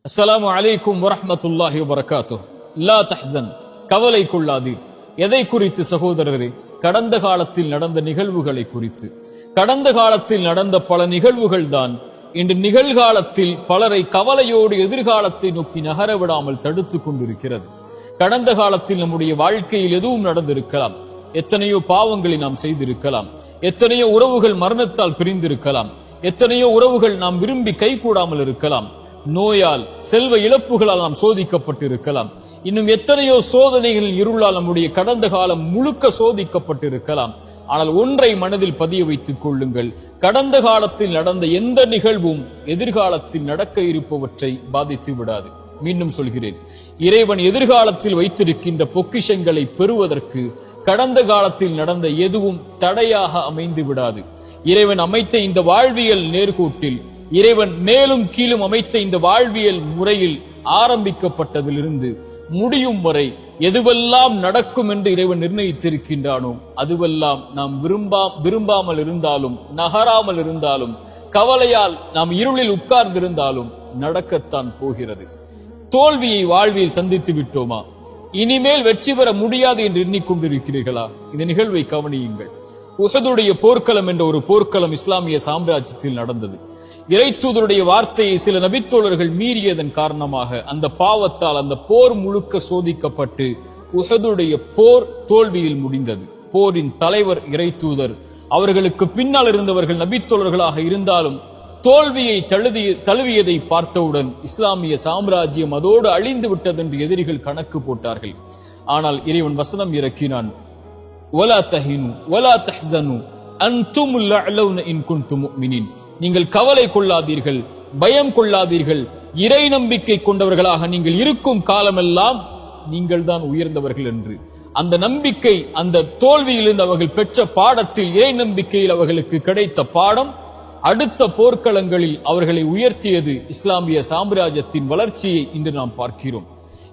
அஸ்ஸலாமு அலைக்கும் வரஹ்மத்துல்லாஹி வபரகாத்துஹ். லா தஹ்சன், கவலை கொள்ளாதீர். எதை குறித்து சகோதரரே? கடந்த காலத்தில் நடந்த நிகழ்வுகளை குறித்து. கடந்த காலத்தில் நடந்த பல நிகழ்வுகள் தான் இன்று நிகழ்காலத்தில் பலரை கவலையோடு எதிர்காலத்தை நோக்கி நகர விடாமல் தடுத்து கொண்டிருக்கிறது. கடந்த காலத்தில் நம்முடைய வாழ்க்கையில் எதுவும் நடந்திருக்கலாம். எத்தனையோ பாவங்களை நாம் செய்திருக்கலாம். எத்தனையோ உறவுகள் மரணத்தால் பிரிந்திருக்கலாம். எத்தனையோ உறவுகள் நாம் விரும்பி கைகூடாமல் இருக்கலாம். நோயால், செல்வ இழப்புகளால் நாம் சோதிக்கப்பட்டிருக்கலாம். இன்னும் எத்தனையோ சோதனைகள் இருளால் நம்முடைய கடந்த காலம் முழுக்க சோதிக்கப்பட்டிருக்கலாம். ஆனால் ஒன்றை மனதில் பதிய வைத்துக் கொள்ளுங்கள், கடந்த காலத்தில் நடந்த எந்த நிகழ்வும் எதிர்காலத்தில் நடக்க இருப்பவற்றை பாதித்து விடாது. மீண்டும் சொல்கிறேன், இறைவன் எதிர்காலத்தில் வைத்திருக்கின்ற பொக்கிஷங்களை பெறுவதற்கு கடந்த காலத்தில் நடந்த எதுவும் தடையாக அமைந்து விடாது. இறைவன் அமைத்த இந்த வாழ்வியல் நேர்கோட்டில், இறைவன் மேலும் கீழும் அமைத்த இந்த வாழ்வியல் முறையில் ஆரம்பிக்கப்பட்டதிலிருந்து முடியும் வரை எதுவெல்லாம் நடக்கும் என்று இறைவன் நிர்ணயித்திருக்கின்றானோ அதுவெல்லாம் நாம் விரும்பாமல் இருந்தாலும், நகராமல் இருந்தாலும், கவலையால் நாம் இருளில் உட்கார்ந்திருந்தாலும் நடக்கத்தான் போகிறது. தோல்வியை வாழ்வில் சந்தித்து விட்டோமா? இனிமேல் வெற்றி பெற முடியாது என்று எண்ணிக்கொண்டிருக்கிறீர்களா? இந்த நிகழ்வை கவனியுங்கள். உஹதுடைய போர்க்களம் என்ற ஒரு போர்க்களம் இஸ்லாமிய சாம்ராஜ்யத்தில் நடந்தது. இறைத்தூதருடைய வார்த்தையை சில நபித்தோழர்கள் மீறியதன் காரணமாக அந்த பாவத்தால் அந்த போர் முழுக்க சோதிக்கப்பட்டு உஹதுடைய போர் தோல்வியில் முடிந்தது. போரின் தலைவர் இறைத்தூதர், அவர்களுக்கு பின்னால் இருந்தவர்கள் நபித்தோழர்களாக இருந்தாலும் தோல்வியை தழுவியதை பார்த்தவுடன் இஸ்லாமிய சாம்ராஜ்யம் அதோடு அழிந்து விட்டது என்று எதிரிகள் கணக்கு போட்டார்கள். ஆனால் இறைவன் வசனம் இறக்கினான், வலா தஹினு வலா தஹ்சனு அன்துமுல் அஅலவுன இன் குன்தும் முஃமினீன். நீங்கள் கவலை கொள்ளாதீர்கள், பயம் கொள்ளாதீர்கள். இறை நம்பிக்கை கொண்டவர்களாக நீங்கள் இருக்கும் காலமெல்லாம் நீங்கள் தான் உயர்ந்தவர்கள் என்று. அந்த நம்பிக்கை, அந்த தோல்வியிலிருந்து அவர்கள் பெற்ற பாடத்தில், இறை நம்பிக்கையில் அவர்களுக்கு கிடைத்த பாடம் அடுத்த போர்க்களங்களில் அவர்களை உயர்த்தியது. இஸ்லாமிய சாம்ராஜ்யத்தின் வளர்ச்சியை இன்று நாம் பார்க்கிறோம்.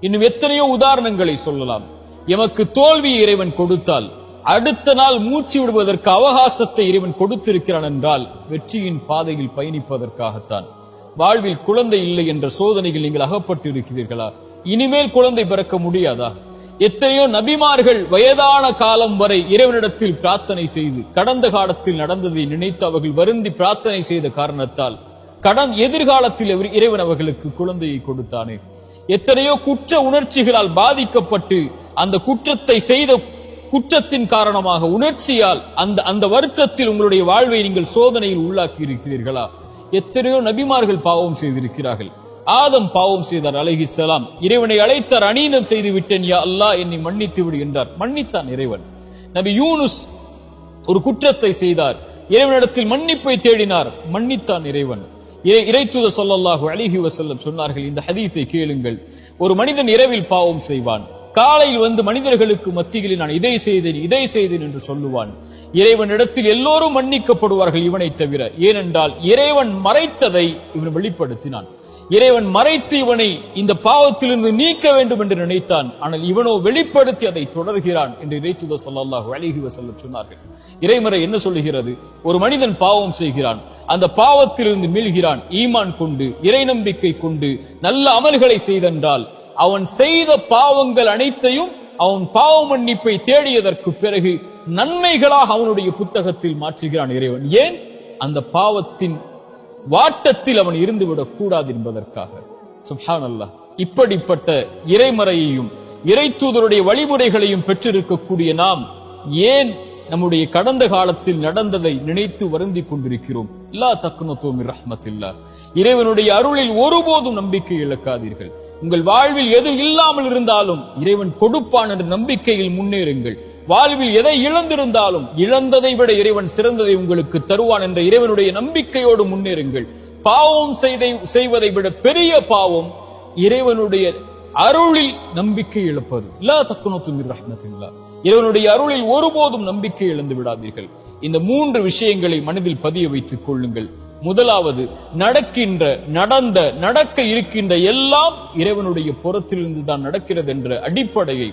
இன்னும் எத்தனையோ உதாரணங்களை சொல்லலாம். எமக்கு தோல்வியை இறைவன் கொடுத்தால் அடுத்த நாள் மூச்சு விடுவதற்கு அவகாசத்தை இறைவன் கொடுத்திருக்கிறான் என்றால் வெற்றியின் பாதையில் பயணிப்பதற்காகத்தான். வாழ்வில் குழந்தை இல்லை என்ற சோதனைகள் நீங்கள் அகப்பட்டு இருக்கிறீர்களா? இனிமேல் குழந்தை பிறக்க முடியாதா? எத்தனையோ நபிமார்கள் வயதான காலம் வரை இறைவனிடத்தில் பிரார்த்தனை செய்து கடந்த காலத்தில் நடந்ததை நினைத்து அவர்கள் வருந்தி பிரார்த்தனை செய்த காரணத்தால் எதிர்காலத்தில் இறைவன் அவர்களுக்கு குழந்தையை கொடுத்தானே. எத்தனையோ குற்ற உணர்ச்சிகளால் பாதிக்கப்பட்டு அந்த குற்றத்தை செய்த குற்றத்தின் காரணமாக உணர்ச்சியால் அந்த வருத்தத்தில் உங்களுடைய வாழ்வை நீங்கள் சோதனையில் உள்ளாக்கி இருக்கிறீர்களா? எத்தனையோ நபிமார்கள் பாவம் செய்திருக்கிறார்கள். ஆதம் பாவம் செய்தார் அலைஹிஸ்ஸலாம். இறைவனை அழைத்தார், அநீதம் செய்து விட்டேன் யா அல்லாஹ், என்னை மன்னித்து விடு என்றார். மன்னித்தான் இறைவன். நபி யூனுஸ் ஒரு குற்றத்தை செய்தார், இறைவனிடத்தில் மன்னிப்பை தேடினார், மன்னித்தான் இறைவன். இறைத்தூதர் ஸல்லல்லாஹு அலைஹி வஸல்லம் சொன்னார்கள், இந்த ஹதீஸை கேளுங்கள். ஒரு மனிதன் இரவில் பாவம் செய்வான், காலையில் வந்து மனிதர்களுக்கு மத்தியில் நான் இதை செய்தேன் என்று சொல்லுவான். இறைவனிடத்தில் எல்லோரும் மன்னிக்கப்படுவார்கள் இவனை தவிர. ஏனென்றால் இறைவன் மறைத்ததை இவன் வெளிப்படுத்தினான். இறைவன் மறைத்து இவனை இந்த பாவத்திலிருந்து நீக்க வேண்டும் என்று நினைத்தான். ஆனால் இவனோ வெளிப்படுத்தி அதை தொடர்கிறான் என்று இறைத்தூதர் ஸல்லல்லாஹு அலைஹி வஸல்லம் சொன்னார்கள். இறைமறை என்ன சொல்லுகிறது? ஒரு மனிதன் பாவம் செய்கிறான், அந்த பாவத்திலிருந்து மீள்கிறான், ஈமான் கொண்டு, இறை நம்பிக்கை கொண்டு நல்ல அமல்களை செய்தென்றால் அவன் செய்த பாவங்கள் அனைத்தையும் அவன் பாவ மன்னிப்பை தேடியதற்கு பிறகு நன்மைகளாக அவனுடைய புத்தகத்தில் மாற்றுகிறான் இறைவன். ஏன்? அந்த பாவத்தின் வாட்டத்தில் அவன் இருந்துவிடக் கூடாது என்பதற்காக. சுப்ஹானல்லாஹ். இப்படிப்பட்ட இறைமறையையும் இறைத்தூதருடைய வழிமுறைகளையும் பெற்றிருக்கக்கூடிய நாம் ஏன் நம்முடைய கடந்த காலத்தில் நடந்ததை நினைத்து வருந்தி கொண்டிருக்கிறோம்? லா தக்னது மின் ரஹ்மத்தில்லாஹ். இறைவனுடைய அருளில் ஒருபோதும் நம்பிக்கை இழக்காதீர்கள். உங்கள் வாழ்வில் எது இல்லாமல் இருந்தாலும் இறைவன் கொடுப்பான் என்ற நம்பிக்கையில் முன்னேறுங்கள். வாழ்வில் எதை இழந்திருந்தாலும் இழந்ததை விட இறைவன் சிறந்ததை உங்களுக்கு தருவான் என்ற இறைவனுடைய நம்பிக்கையோடு முன்னேறுங்கள். பாவம் செய்வதை விட பெரிய பாவம் இறைவனுடைய அருளில் நம்பிக்கை இழப்பது. லா தக்னது மின் ரஹ்மத்தில்லாஹ். இறைவனுடைய அருளில் ஒருபோதும் நம்பிக்கை இழந்து விடாதீர்கள். இந்த 3 விஷயங்களை மனதில் பதிய வைத்துக் கொள்ளுங்கள். முதலாவது, நடக்க இருக்கின்ற எல்லாம் இறைவனுடைய புறத்திலிருந்து தான் நடக்கிறது என்ற அடிப்படையை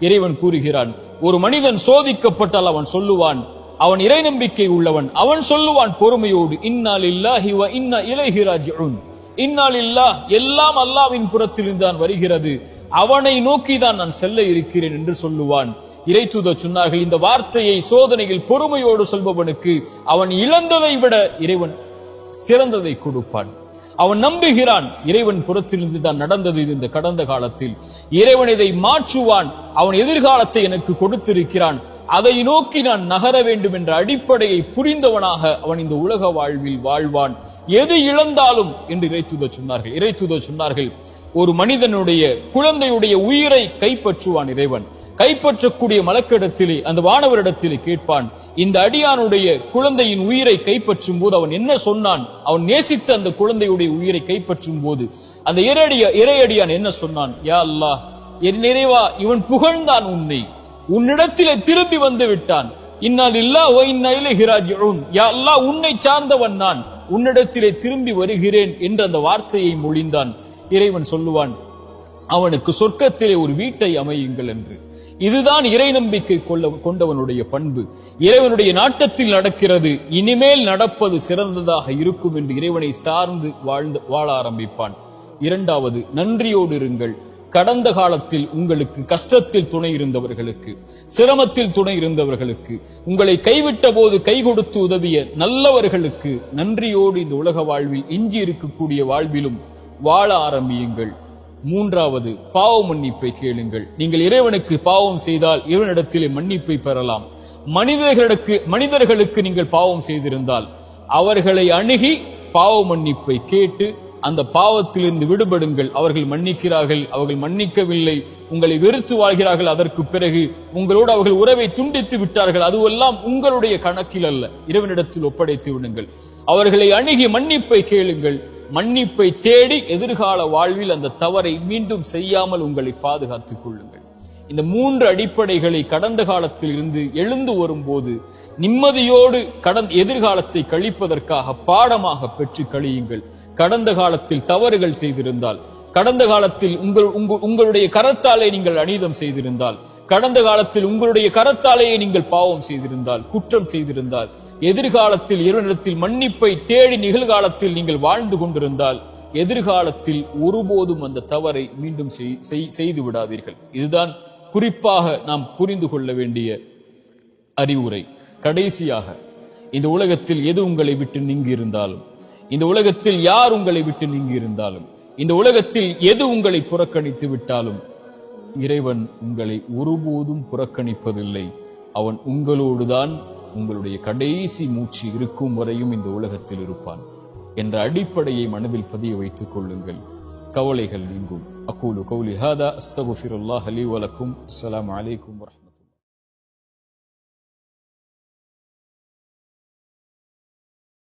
இறைவன் கூறுகிறான். ஒரு மனிதன் சோதிக்கப்பட்டால் அவன் சொல்லுவான், அவன் இறை நம்பிக்கை உள்ளவன், அவன் சொல்லுவான் பொறுமையோடு, இன்னா லில்லாஹி வ இன்னா இலைஹி ராஜிஊன். இன்னாலில்லா, எல்லாம் அல்லாஹ்வின் புறத்திலிருந்து தான் வருகிறது, அவனை நோக்கி தான் நான் செல்ல இருக்கிறேன் என்று சொல்லுவான். இறை தூதர் சொன்னார்கள், இந்த வார்த்தையை சோதனையில் பொறுமையோடு சொல்பவனுக்கு அவன் இழந்ததை விட இறைவன் சிறந்ததை கொடுப்பான். அவன் நம்புகிறான், இறைவன் புறத்திலிருந்து தான் நடந்தது இந்த கடந்த காலத்தில், இறைவன் இதை மாற்றுவான், அவன் எதிர்காலத்தை எனக்கு கொடுத்திருக்கிறான், அதை நோக்கி நான் நகர வேண்டும் என்ற அடிப்படையை புரிந்தவனாக அவன் இந்த உலக வாழ்வில் வாழ்வான். எது இழந்தாலும் என்று இறை தூதர் சொன்னார்கள், ஒரு மனிதனுடைய குழந்தையுடைய உயிரை கைப்பற்றுவான் இறைவன். கைப்பற்றக்கூடிய மலக்கிடத்திலே அந்த வானவரிடத்திலே கேட்பான், இந்த அடியானுடைய குழந்தையின் உயிரை கைப்பற்றும் போது அவன் என்ன சொன்னான்? அவன் நேசித்த அந்த குழந்தையுடைய உயிரை கைப்பற்றும் போது அந்த இறையடியான் என்ன சொன்னான்? யா அல்லாஹ், என் நிறைவா, இவன் புகழ்ந்தான் உன்னை, உன்னிடத்திலே திரும்பி வந்து விட்டான். இன்னா லில்லாஹி வ இன்னா இலைஹி ராஜிஊன். யா அல்லாஹ், உன்னை சார்ந்தவன் நான், உன்னிடத்திலே திரும்பி வருகிறேன் என்ற அந்த வார்த்தையை மொழிந்தான். இறைவன் சொல்லுவான், அவனுக்கு சொர்க்கத்திலே ஒரு வீட்டை அமையுங்கள் என்று. இதுதான் இறை நம்பிக்கை கொண்டவனுடைய பண்பு. இறைவனுடைய நாட்டத்தில் நடக்கிறது, இனிமேல் நடப்பது சிறந்ததாக இருக்கும் என்று இறைவனை சார்ந்து வாழ ஆரம்பிப்பான். இரண்டாவது, நன்றியோடு இருங்கள். கடந்த காலத்தில் உங்களுக்கு கஷ்டத்தில் துணை இருந்தவர்களுக்கு, சிரமத்தில் துணை இருந்தவர்களுக்கு, உங்களை கைவிட்ட போது கை கொடுத்து உதவிய நல்லவர்களுக்கு நன்றியோடு இந்த உலக வாழ்வில், எஞ்சி இருக்கக்கூடிய வாழ்விலும் வாழ ஆரம்பியுங்கள். மூன்றாவது, பாவ மன்னிப்பை கேளுங்கள். நீங்கள் இறைவனுக்கு பாவம் செய்தால் இறைவனிடத்திலே மன்னிப்பை பெறலாம். மனிதர்களுக்கு நீங்கள் பாவம் செய்திருந்தால் அவர்களை அணுகி பாவ மன்னிப்பை கேட்டு அந்த பாவத்திலிருந்து விடுபடுங்கள். அவர்கள் மன்னிக்கிறார்கள், அவர்கள் மன்னிக்கவில்லை, உங்களை வெறுத்து வாழ்கிறார்கள், அதற்கு பிறகு உங்களோடு அவர்கள் உறவை துண்டித்து விட்டார்கள், அதுவெல்லாம் உங்களுடைய கணக்கில் அல்ல, இறைவனிடத்தில் ஒப்படைத்து விடுங்கள். அவர்களை அணுகி மன்னிப்பை கேளுங்கள். மன்னிப்பை தேடி எதிர்கால வாழ்வில் அந்த தவறை மீண்டும் செய்யாமல் உங்களை பாதுகாத்துக் கொள்ளுங்கள். இந்த மூன்று அடிப்படைகளை கடந்த காலத்தில் இருந்து எழுந்து வரும்போது நிம்மதியோடு எதிர்காலத்தை கழிப்பதற்காக பாடமாக பெற்று கழியுங்கள். கடந்த காலத்தில் தவறுகள் செய்திருந்தால், கடந்த காலத்தில் உங்களுடைய கரத்தாலே நீங்கள் அநீதம் செய்திருந்தால், கடந்த காலத்தில் உங்களுடைய கரத்தாலேயே நீங்கள் பாவம் செய்திருந்தால், குற்றம் செய்திருந்தால், எதிர்காலத்தில் இறைவனிடத்தில் மன்னிப்பை தேடி நிகழ்காலத்தில் நீங்கள் வாழ்ந்து கொண்டிருந்தால் எதிர்காலத்தில் ஒருபோதும் அந்த தவறை மீண்டும் செய்து விடாதீர்கள். இதுதான் குறிப்பாக நாம் புரிந்து கொள்ள வேண்டிய அறிவுரை. கடைசியாக, இந்த உலகத்தில் எது உங்களை விட்டு நீங்கி இருந்தாலும், இந்த உலகத்தில் யார் உங்களை விட்டு நீங்கி இருந்தாலும், இந்த உலகத்தில் எது உங்களை புறக்கணித்து விட்டாலும் இறைவன் உங்களை ஒருபோதும் புறக்கணிப்பதில்லை. அவன் உங்களோடுதான் உங்களுடைய கடைசி மூச்சு இருக்கும் வரையும் இந்த உலகத்தில் இருப்பான் என்ற அடிப்படையை மனதில் பதிய வைத்துக் கொள்ளுங்கள். கவலைகள் நீங்கும். அகூலு கௌலி ஹாதா அஸ்தக்ஃபிருல்லாஹ் லி வ லக்கும். அஸ்ஸலாமு அலைக்கும்.